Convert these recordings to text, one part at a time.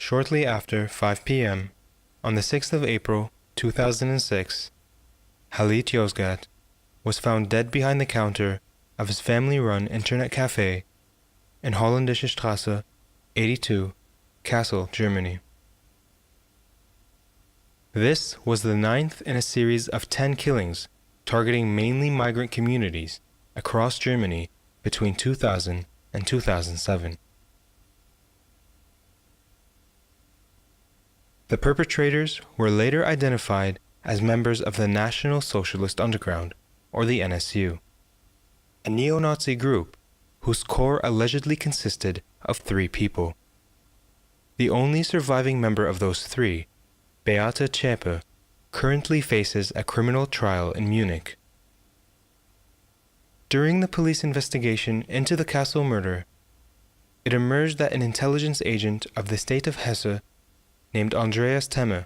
Shortly after 5 p.m., on the 6th of April 2006, Halit Yozgat was found dead behind the counter of his family-run internet cafe in Holländische Straße 82, Kassel, Germany. This was the 9th in a series of 10 killings targeting mainly migrant communities across Germany between 2000 and 2007. The perpetrators were later identified as members of the National Socialist Underground, or the NSU, a neo-Nazi group whose core allegedly consisted of 3 people. The only surviving member of those 3, Beate Zschäpe, currently faces a criminal trial in Munich. During the police investigation into the Kassel murder, it emerged that an intelligence agent of the state of Hesse named Andreas Temme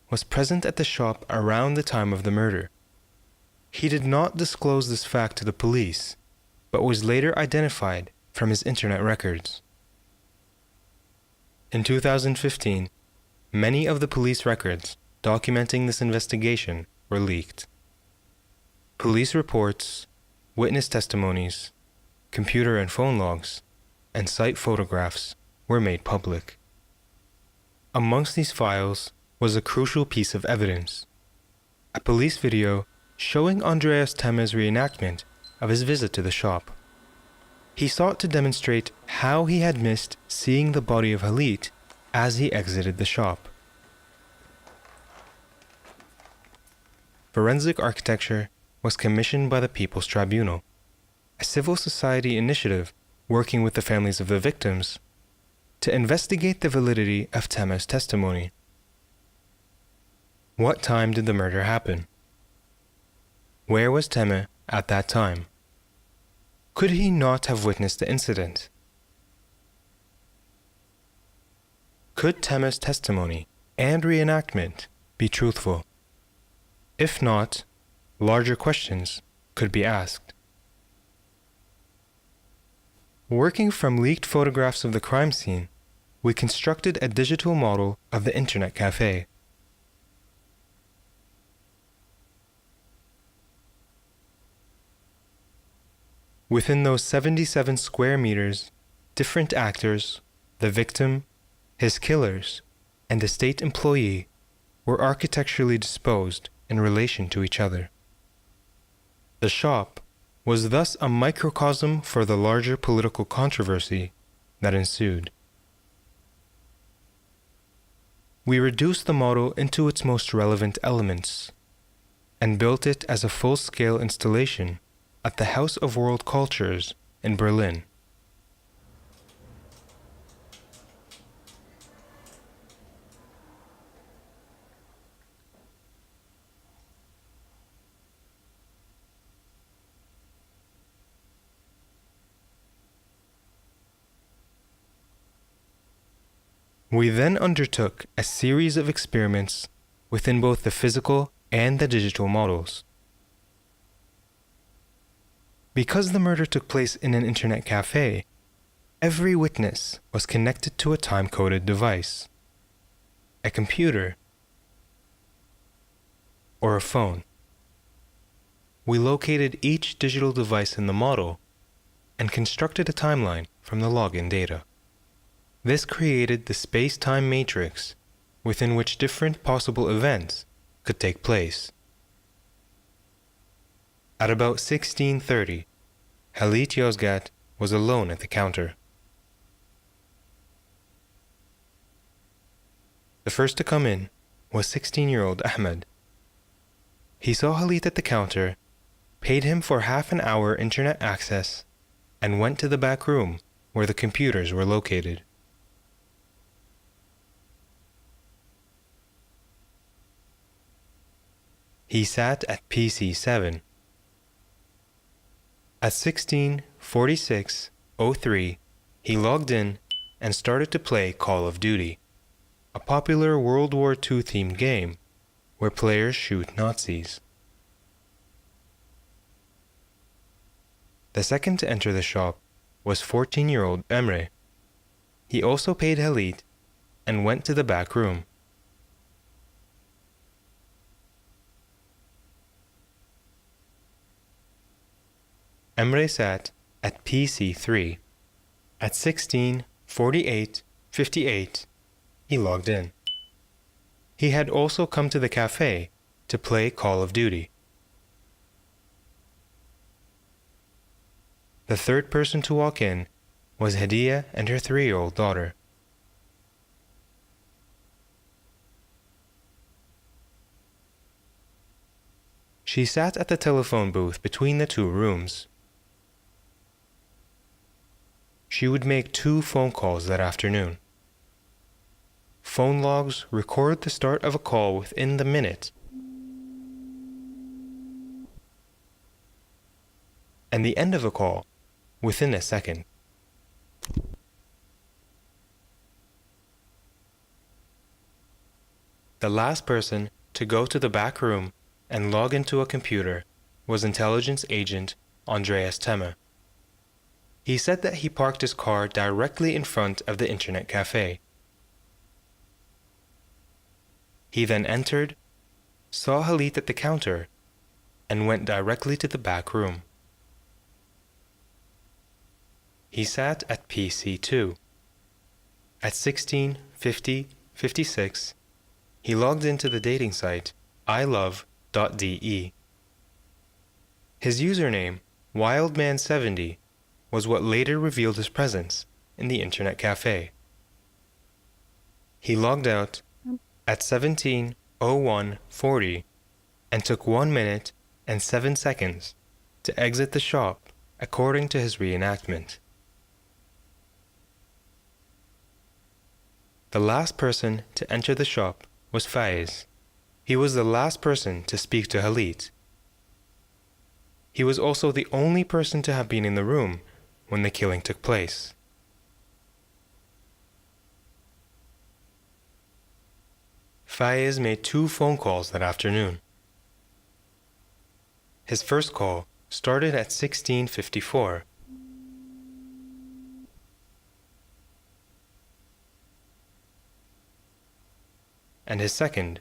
was present at the shop around the time of the murder. He did not disclose this fact to the police, but was later identified from his internet records. In 2015, many of the police records documenting this investigation were leaked. Police reports, witness testimonies, computer and phone logs, and site photographs were made public. Amongst these files was a crucial piece of evidence, a police video showing Andreas Temme's reenactment of his visit to the shop. He sought to demonstrate how he had missed seeing the body of Halit as he exited the shop. Forensic architecture was commissioned by the People's Tribunal, a civil society initiative working with the families of the victims to investigate the validity of Temme's testimony. What time did the murder happen? Where was Temme at that time? Could he not have witnessed the incident? Could Temme's testimony and reenactment be truthful? If not, larger questions could be asked. Working from leaked photographs of the crime scene, we constructed a digital model of the internet cafe. Within those 77 square meters, different actors, the victim, his killers, and a state employee were architecturally disposed in relation to each other. The shop was thus a microcosm for the larger political controversy that ensued. We reduced the model into its most relevant elements and built it as a full-scale installation at the House of World Cultures in Berlin. We then undertook a series of experiments within both the physical and the digital models. Because the murder took place in an internet cafe, every witness was connected to a time-coded device, a computer, or a phone. We located each digital device in the model and constructed a timeline from the login data. This created the space-time matrix within which different possible events could take place. At about 16:30, Halit Yozgat was alone at the counter. The first to come in was 16-year-old Ahmed. He saw Halit at the counter, paid him for half an hour internet access, and went to the back room where the computers were located. He sat at PC 7. At 16:46:03, he logged in and started to play Call of Duty, a popular World War II themed game where players shoot Nazis. The second to enter the shop was 14-year-old Emre. He also paid Halit and went to the back room. Emre sat at PC3. At 16:48:58, he logged in. He had also come to the cafe to play Call of Duty. The third person to walk in was Hadiya and her 3-year-old daughter. She sat at the telephone booth between the two rooms. She would make 2 phone calls that afternoon. Phone logs record the start of a call within the minute and the end of a call within a second. The last person to go to the back room and log into a computer was intelligence agent Andreas Temme. He said that he parked his car directly in front of the internet cafe. He then entered, saw Halit at the counter, and went directly to the back room. He sat at PC2. At 16:50:56, he logged into the dating site ilove.de. His username, Wildman70, was what later revealed his presence in the internet cafe. He logged out at 17:01:40 and took 1 minute and 7 seconds to exit the shop, according to his reenactment. The last person to enter the shop was Faiz. He was the last person to speak to Halit. He was also the only person to have been in the room when the killing took place. Faiz made 2 phone calls that afternoon. His first call started at 16:54. And his second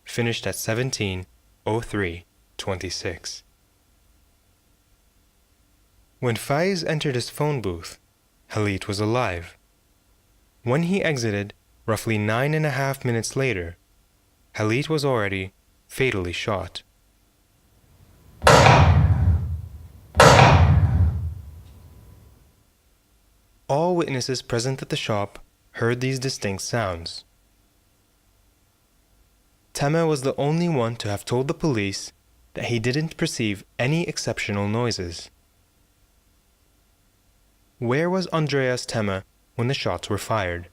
finished at 17:03:26. When Faiz entered his phone booth, Halit was alive. When he exited, roughly 9.5 minutes later, Halit was already fatally shot. All witnesses present at the shop heard these distinct sounds. Temme was the only one to have told the police that he didn't perceive any exceptional noises. Where was Andreas Temme when the shots were fired?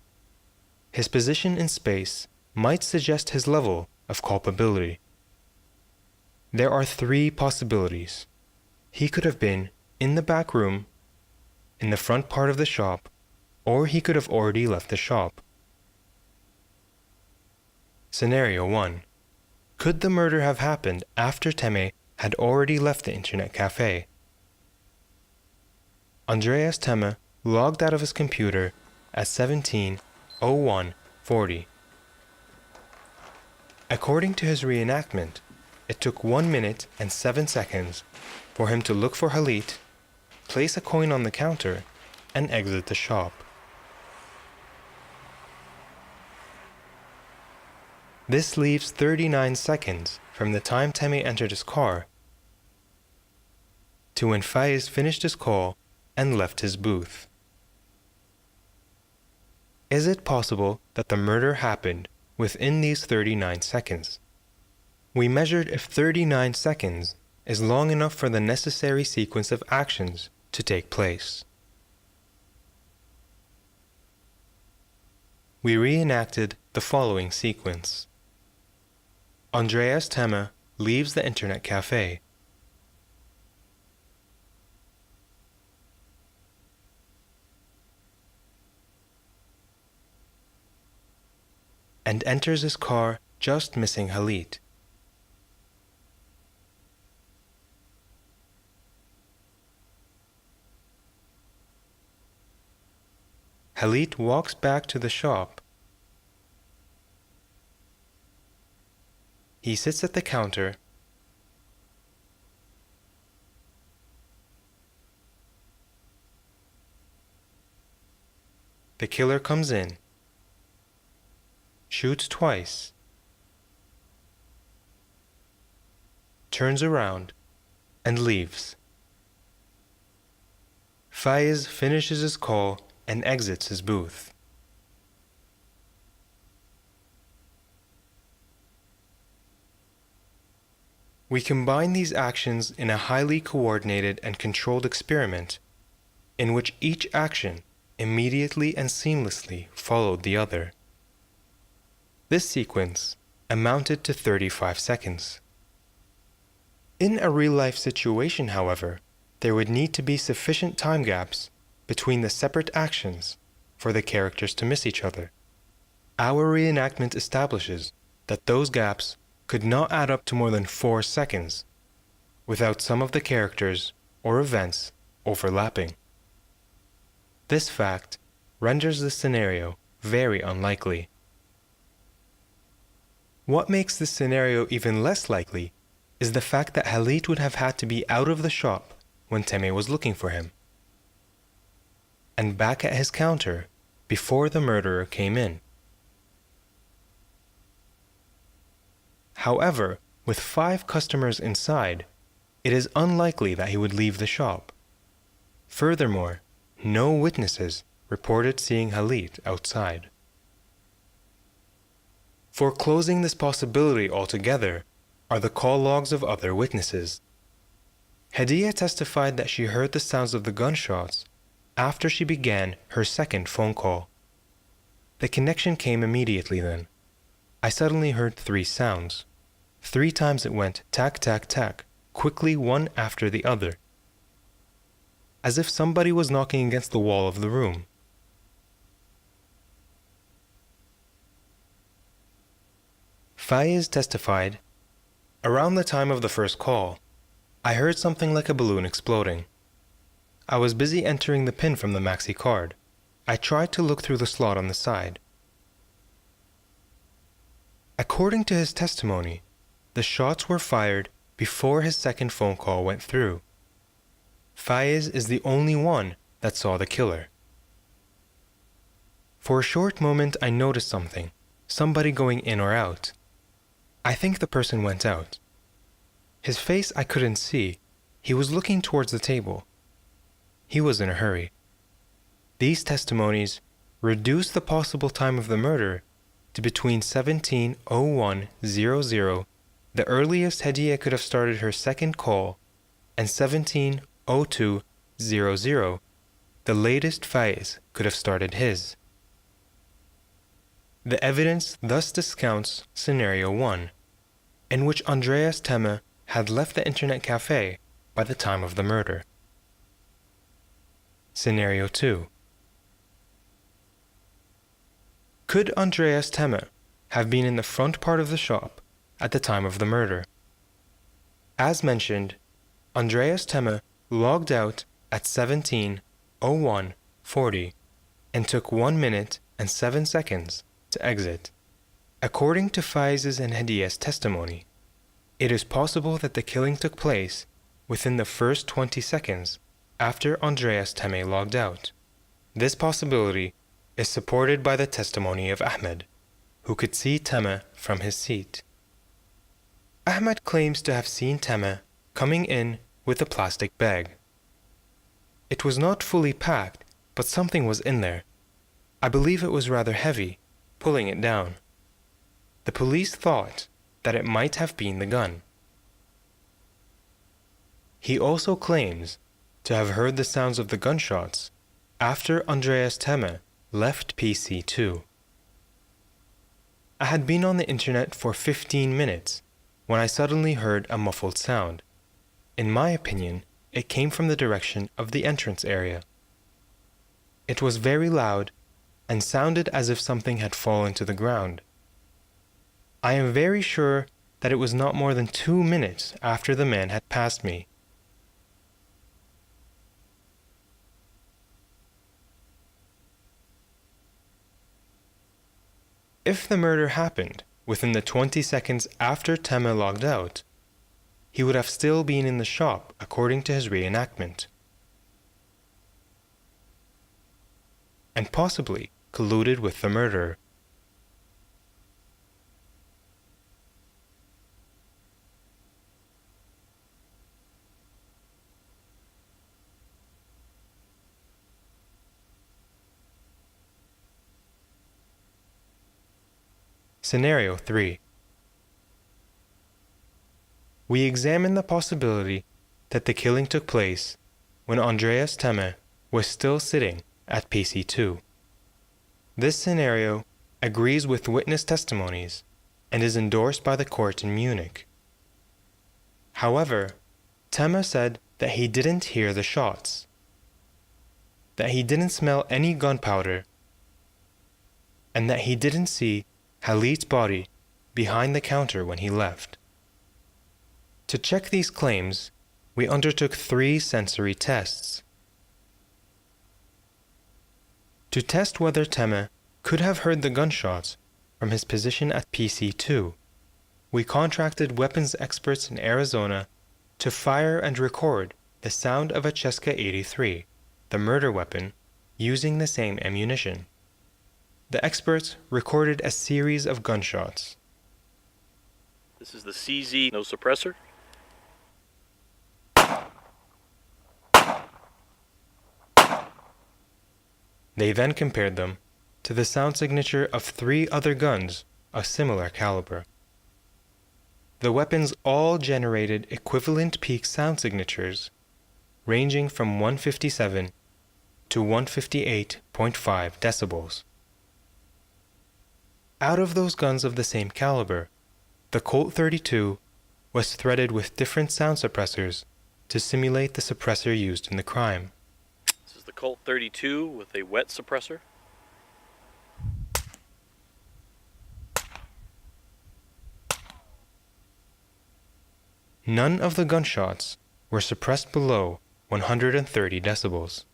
His position in space might suggest his level of culpability. There are 3 possibilities. He could have been in the back room, in the front part of the shop, or he could have already left the shop. Scenario 1. Could the murder have happened after Temme had already left the internet cafe? Andreas Temme logged out of his computer at 17:01:40. According to his reenactment, it took 1 minute and 7 seconds for him to look for Halit, place a coin on the counter, and exit the shop. This leaves 39 seconds from the time Temme entered his car to when Faiz finished his call and left his booth. Is it possible that the murder happened within these 39 seconds? We measured if 39 seconds is long enough for the necessary sequence of actions to take place. We reenacted the following sequence. Andreas Temme leaves the internet cafe. And enters his car just missing Halit. Halit walks back to the shop He sits at the counter. The killer comes in, shoots twice, turns around, and leaves. Faiz finishes his call and exits his booth. We combine these actions in a highly coordinated and controlled experiment in which each action immediately and seamlessly followed the other. This sequence amounted to 35 seconds. In a real-life situation, however, there would need to be sufficient time gaps between the separate actions for the characters to miss each other. Our reenactment establishes that those gaps could not add up to more than 4 seconds without some of the characters or events overlapping. This fact renders the scenario very unlikely. What makes this scenario even less likely is the fact that Halit would have had to be out of the shop when Temme was looking for him, and back at his counter before the murderer came in. However, with 5 customers inside, it is unlikely that he would leave the shop. Furthermore, no witnesses reported seeing Halit outside. Foreclosing this possibility altogether are the call logs of other witnesses. Hadiya testified that she heard the sounds of the gunshots after she began her second phone call. The connection came immediately then. I suddenly heard 3 sounds. 3 times it went tack, tack, tack, quickly one after the other, as if somebody was knocking against the wall of the room. Faiz testified, "Around the time of the first call, I heard something like a balloon exploding. I was busy entering the PIN from the maxi card. I tried to look through the slot on the side." According to his testimony, the shots were fired before his second phone call went through. Faiz is the only one that saw the killer. "For a short moment I noticed somebody going in or out. I think the person went out. His face I couldn't see. He was looking towards the table. He was in a hurry." These testimonies reduce the possible time of the murder to between 17:01:00, the earliest Hadiya could have started her second call, and 17:02:00, the latest Faiz could have started his. The evidence thus discounts scenario 1, in which Andreas Temme had left the internet cafe by the time of the murder. Scenario 2. Could Andreas Temme have been in the front part of the shop at the time of the murder? As mentioned, Andreas Temme logged out at 17:01:40 and took 1 minute and 7 seconds to exit. According to Faiz's and Hadiya's testimony, it is possible that the killing took place within the first 20 seconds after Andreas Temme logged out. This possibility is supported by the testimony of Ahmed, who could see Temme from his seat. Ahmed claims to have seen Temme coming in with a plastic bag. It was not fully packed, but something was in there. I believe it was rather heavy, pulling it down. The police thought that it might have been the gun. He also claims to have heard the sounds of the gunshots after Andreas Temme left PC2. I had been on the internet for 15 minutes when I suddenly heard a muffled sound. In my opinion, it came from the direction of the entrance area. It was very loud and sounded as if something had fallen to the ground. I am very sure that it was not more than 2 minutes after the man had passed me. If the murder happened within the 20 seconds after Temme logged out, he would have still been in the shop according to his reenactment, and possibly colluded with the murderer. Scenario 3. We examine the possibility that the killing took place when Andreas Temme was still sitting at PC2. This scenario agrees with witness testimonies and is endorsed by the court in Munich. However, Temme said that he didn't hear the shots, that he didn't smell any gunpowder, and that he didn't see Halit's body behind the counter when he left. To check these claims, we undertook 3 sensory tests. To test whether Temme could have heard the gunshots from his position at PC2, we contracted weapons experts in Arizona to fire and record the sound of a Czeska 83, the murder weapon, using the same ammunition. The experts recorded a series of gunshots. This is the CZ no suppressor. They then compared them to the sound signature of 3 other guns of similar caliber. The weapons all generated equivalent peak sound signatures, ranging from 157 to 158.5 decibels. Out of those guns of the same caliber, the Colt 32 was threaded with different sound suppressors to simulate the suppressor used in the crime. This is the Colt 32 with a wet suppressor. None of the gunshots were suppressed below 130 decibels.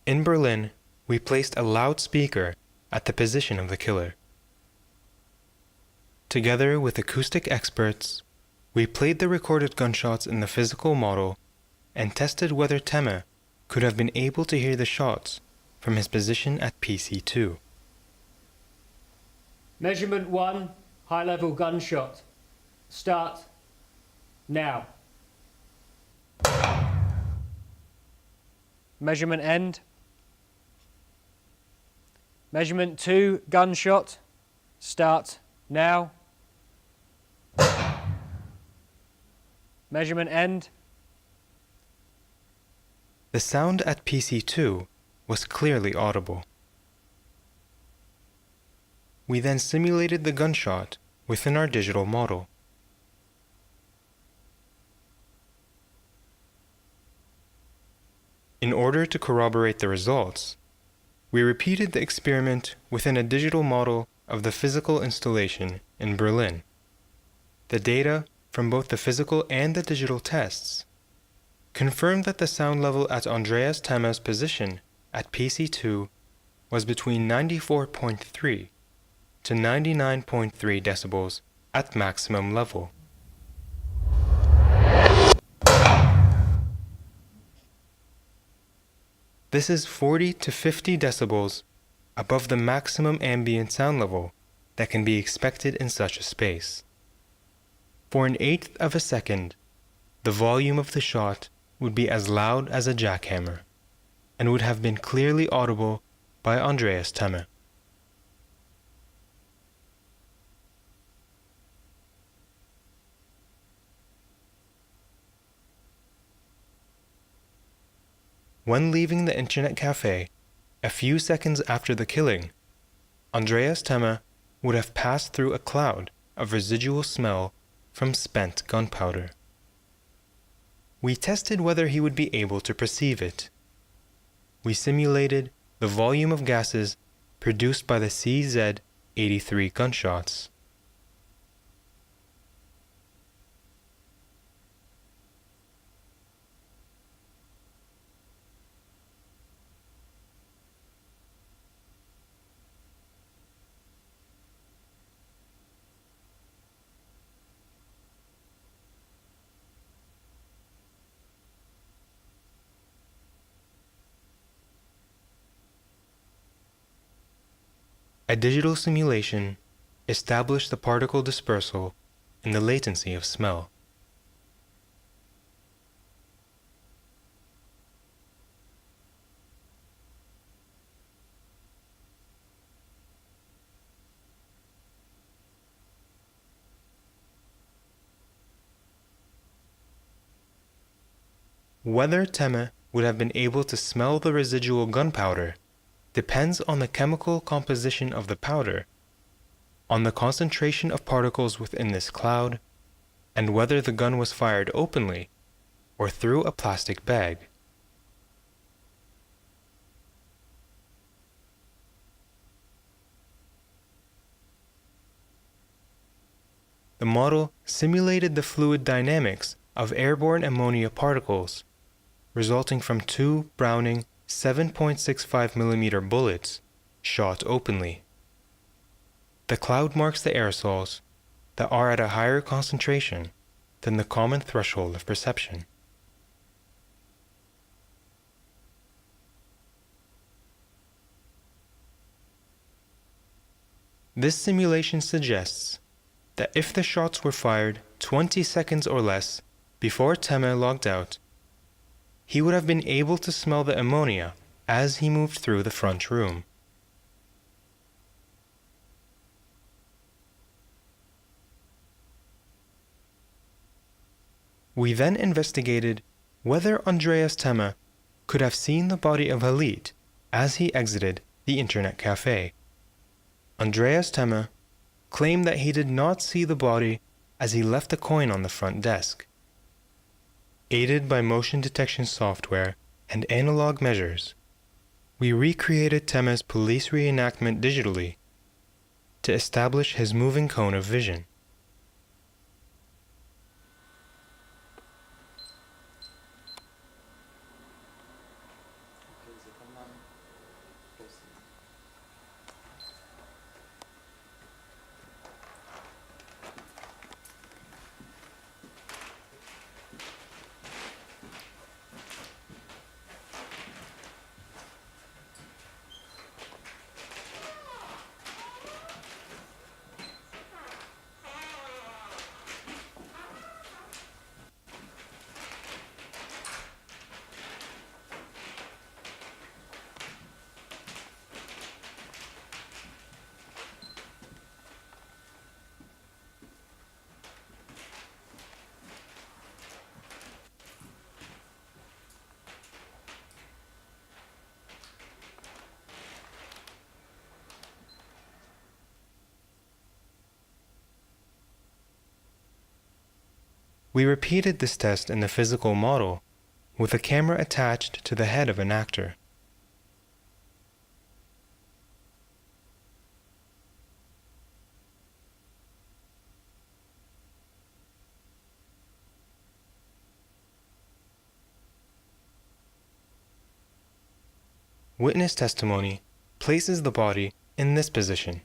In Berlin, we placed a loudspeaker at the position of the killer. Together with acoustic experts, we played the recorded gunshots in the physical model and tested whether Temme could have been able to hear the shots from his position at PC2. Measurement 1, high-level gunshot. Start now. Measurement end. Measurement 2, gunshot. Start now. Measurement end. The sound at PC2 was clearly audible. We then simulated the gunshot within our digital model. In order to corroborate the results, we repeated the experiment within a digital model of the physical installation in Berlin. The data from both the physical and the digital tests confirmed that the sound level at Andreas Temme's position at PC2 was between 94.3 to 99.3 decibels at maximum level. This is 40 to 50 decibels above the maximum ambient sound level that can be expected in such a space. For an eighth of a second, the volume of the shot would be as loud as a jackhammer and would have been clearly audible by Andreas Temme. When leaving the internet cafe, a few seconds after the killing, Andreas Temme would have passed through a cloud of residual smell from spent gunpowder. We tested whether he would be able to perceive it. We simulated the volume of gases produced by the CZ-83 gunshots. A digital simulation established the particle dispersal and the latency of smell. Whether Temme would have been able to smell the residual gunpowder depends on the chemical composition of the powder, on the concentration of particles within this cloud, and whether the gun was fired openly or through a plastic bag. The model simulated the fluid dynamics of airborne ammonia particles resulting from two Browning 7.65mm bullets shot openly. The cloud marks the aerosols that are at a higher concentration than the common threshold of perception. This simulation suggests that if the shots were fired 20 seconds or less before Temme logged out, he would have been able to smell the ammonia as he moved through the front room. We then investigated whether Andreas Temme could have seen the body of Halit as he exited the internet cafe. Andreas Temme claimed that he did not see the body as he left a coin on the front desk. Aided by motion detection software and analog measures, we recreated Temme's police reenactment digitally to establish his moving cone of vision. We repeated this test in the physical model with a camera attached to the head of an actor. Witness testimony places the body in this position.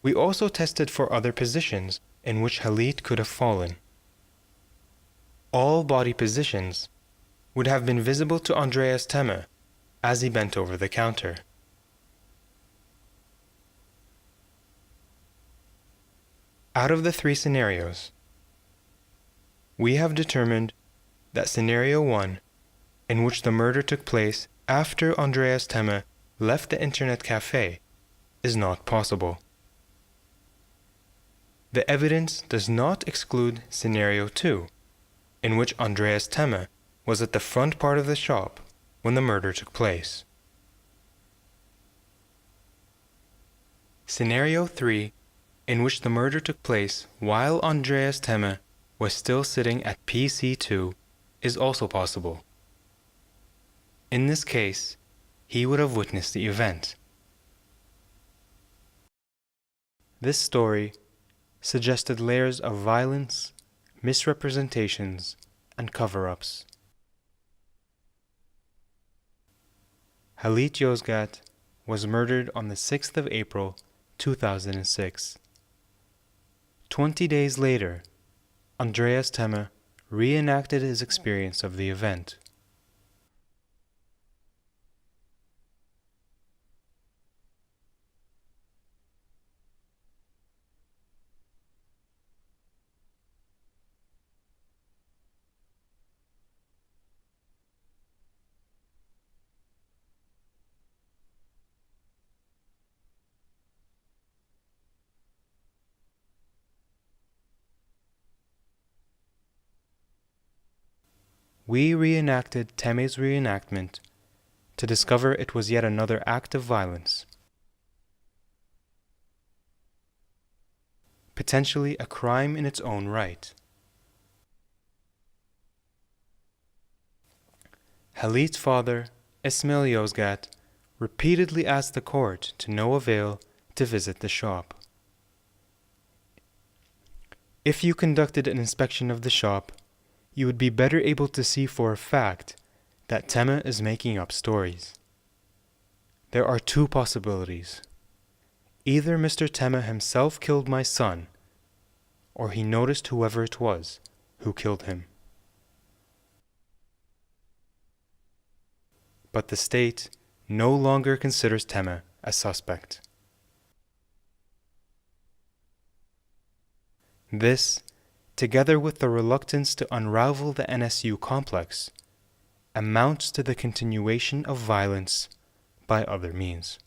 We also tested for other positions in which Halit could have fallen. All body positions would have been visible to Andreas Temme as he bent over the counter. Out of the three scenarios, we have determined that scenario 1, in which the murder took place after Andreas Temme left the internet cafe, is not possible. The evidence does not exclude scenario 2, in which Andreas Temme was at the front part of the shop when the murder took place. Scenario 3, in which the murder took place while Andreas Temme was still sitting at PC2, is also possible. In this case, he would have witnessed the event. This story suggested layers of violence, misrepresentations, and cover-ups. Halit Yozgat was murdered on the 6th of April, 2006. 20 days later, Andreas Temme reenacted his experience of the event. we reenacted Temme's reenactment to discover it was yet another act of violence, potentially a crime in its own right. Halit's father, Halit Yozgat, repeatedly asked the court to no avail to visit the shop. If you conducted an inspection of the shop, you would be better able to see for a fact that Temme is making up stories. There are two possibilities. Either Mr. Temme himself killed my son, or he noticed whoever it was who killed him. But the state no longer considers Temme a suspect. This, together with the reluctance to unravel the NSU-Komplex, amounts to the continuation of violence by other means.